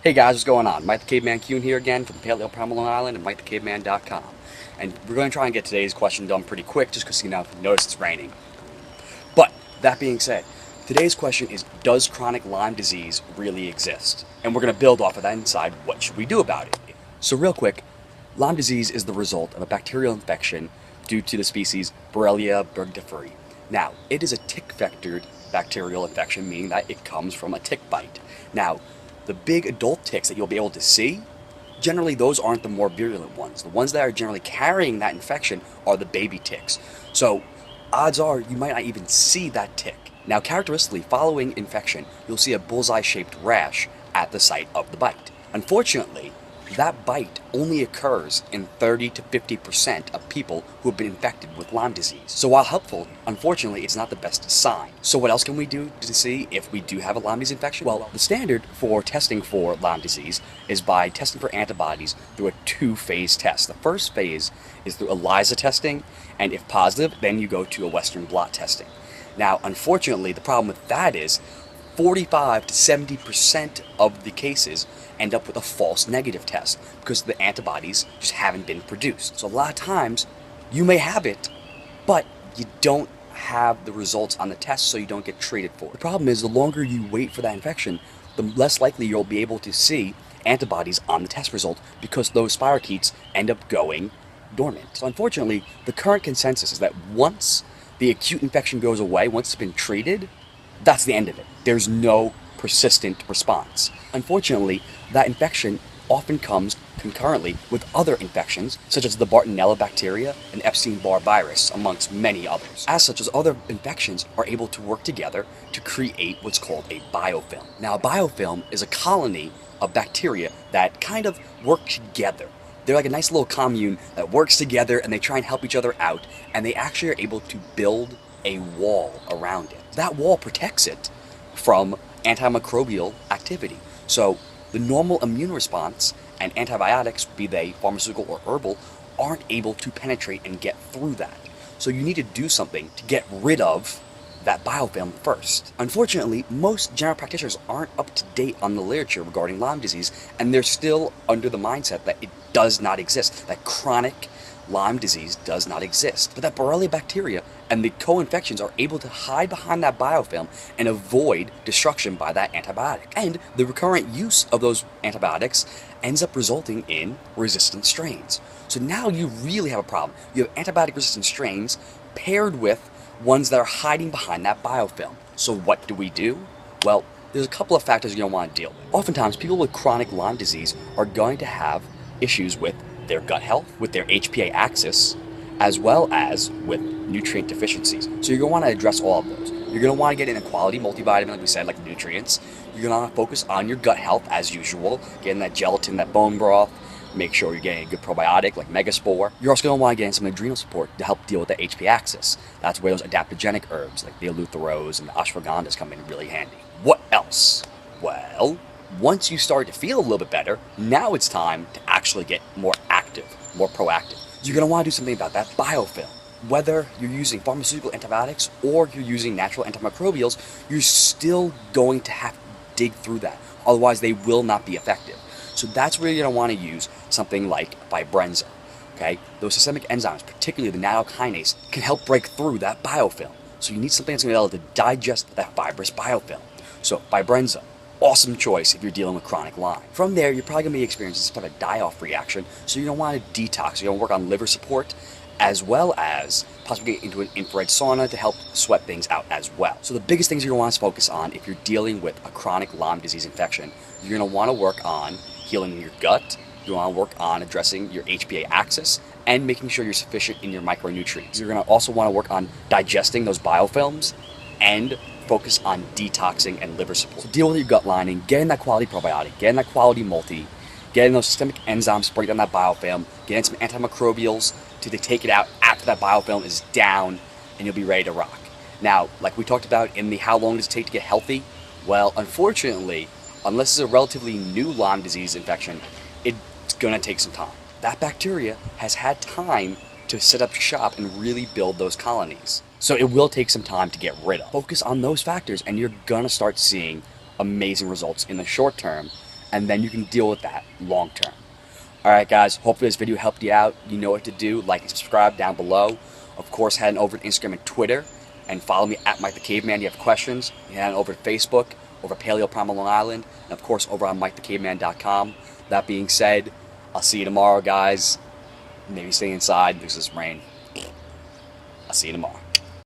Hey guys, what's going on? Mike the Caveman Kuhn here again from Paleo Primal Long Island and MikeTheCaveman.com. And we're going to try and get today's question done pretty quick just because notice it's raining. But that being said, today's question is, does chronic Lyme disease really exist? And we're going to build off of that and decide what should we do about it. So real quick, Lyme disease is the result of a bacterial infection due to the species Borrelia burgdorferi. Now, it is a tick-vectored bacterial infection, meaning that it comes from a tick bite. Now, the big adult ticks that you'll be able to see, generally those aren't the more virulent ones. The ones that are generally carrying that infection are the baby ticks. So odds are you might not even see that tick. Now characteristically, following infection, you'll see a bullseye-shaped rash at the site of the bite. Unfortunately, that bite only occurs in 30 to 50% of people who have been infected with Lyme disease. So while helpful, unfortunately, it's not the best sign. So what else can we do to see if we do have a Lyme disease infection? Well, the standard for testing for Lyme disease is by testing for antibodies through a two-phase test. The first phase is through ELISA testing, and if positive, then you go to a Western blot testing. Now, unfortunately, the problem with that is 45 to 70% of the cases end up with a false negative test because the antibodies just haven't been produced. So a lot of times you may have it, but you don't have the results on the test, so you don't get treated for it. The problem is the longer you wait for that infection, the less likely you'll be able to see antibodies on the test result because those spirochetes end up going dormant. So unfortunately, the current consensus is that once the acute infection goes away, once it's been treated, that's the end of it. There's no persistent response. Unfortunately, that infection often comes concurrently with other infections, such as the Bartonella bacteria and Epstein-Barr virus, amongst many others. As such, as other infections are able to work together to create what's called a biofilm. Now, a biofilm is a colony of bacteria that kind of work together. They're like a nice little commune that works together and they try and help each other out, and they actually are able to build a wall around it. That wall protects it from antimicrobial activity. So the normal immune response and antibiotics, be they pharmaceutical or herbal, aren't able to penetrate and get through that. So you need to do something to get rid of that biofilm first. Unfortunately, most general practitioners aren't up to date on the literature regarding Lyme disease, and they're still under the mindset that it does not exist, that chronic Lyme disease does not exist. But that Borrelia bacteria and the co-infections are able to hide behind that biofilm and avoid destruction by that antibiotic. And the recurrent use of those antibiotics ends up resulting in resistant strains. So now you really have a problem. You have antibiotic-resistant strains paired with ones that are hiding behind that biofilm. So what do we do? Well, there's a couple of factors you're going to want to deal with. Oftentimes, people with chronic Lyme disease are going to have issues with their gut health, with their HPA axis, as well as with nutrient deficiencies. So you're going to want to address all of those. You're going to want to get in a quality multivitamin, like we said, like nutrients. You're going to want to focus on your gut health as usual, getting that gelatin, that bone broth. Make sure you're getting a good probiotic like Megaspore. You're also going to want to get in some adrenal support to help deal with the HPA axis. That's where those adaptogenic herbs like the eleutheros and the ashwagandhas come in really handy. What else? Well, once you start to feel a little bit better, now it's time to actually get more active, more proactive. You're going to want to do something about that biofilm. Whether you're using pharmaceutical antibiotics or you're using natural antimicrobials, you're still going to have to dig through that. Otherwise, they will not be effective. So that's where you're going to want to use something like Vibrenza. Okay? Those systemic enzymes, particularly the nattokinase, can help break through that biofilm. So you need something that's going to be able to digest that fibrous biofilm. So Vibrenza, awesome choice if you're dealing with chronic Lyme. From there, you're probably going to be experiencing some type of die-off reaction, so you're going to want to detox. You're going to work on liver support, as well as possibly get into an infrared sauna to help sweat things out as well. So the biggest things you're going to want to focus on if you're dealing with a chronic Lyme disease infection, you're going to want to work on healing your gut, you want to work on addressing your HPA axis, and making sure you're sufficient in your micronutrients. You're going to also want to work on digesting those biofilms and focus on detoxing and liver support. So deal with your gut lining, getting that quality probiotic, getting that quality multi, getting those systemic enzymes to break down that biofilm, getting some antimicrobials to take it out after that biofilm is down, and you'll be ready to rock. Now, like we talked about in the how long does it take to get healthy? Well, unfortunately, unless it's a relatively new Lyme disease infection, it's going to take some time. That bacteria has had time to set up shop and really build those colonies. So it will take some time to get rid of. Focus on those factors and you're going to start seeing amazing results in the short term, and then you can deal with that long term. Alright guys, hopefully this video helped you out. You know what to do. Like and subscribe down below. Of course, head on over to Instagram and Twitter and follow me at Mike the Caveman. You have questions, you head on over to Facebook, over Paleo Primal Long Island, and of course over on MikeTheCaveman.com. That being said, I'll see you tomorrow guys. Maybe stay inside because of this rain. I'll see you tomorrow.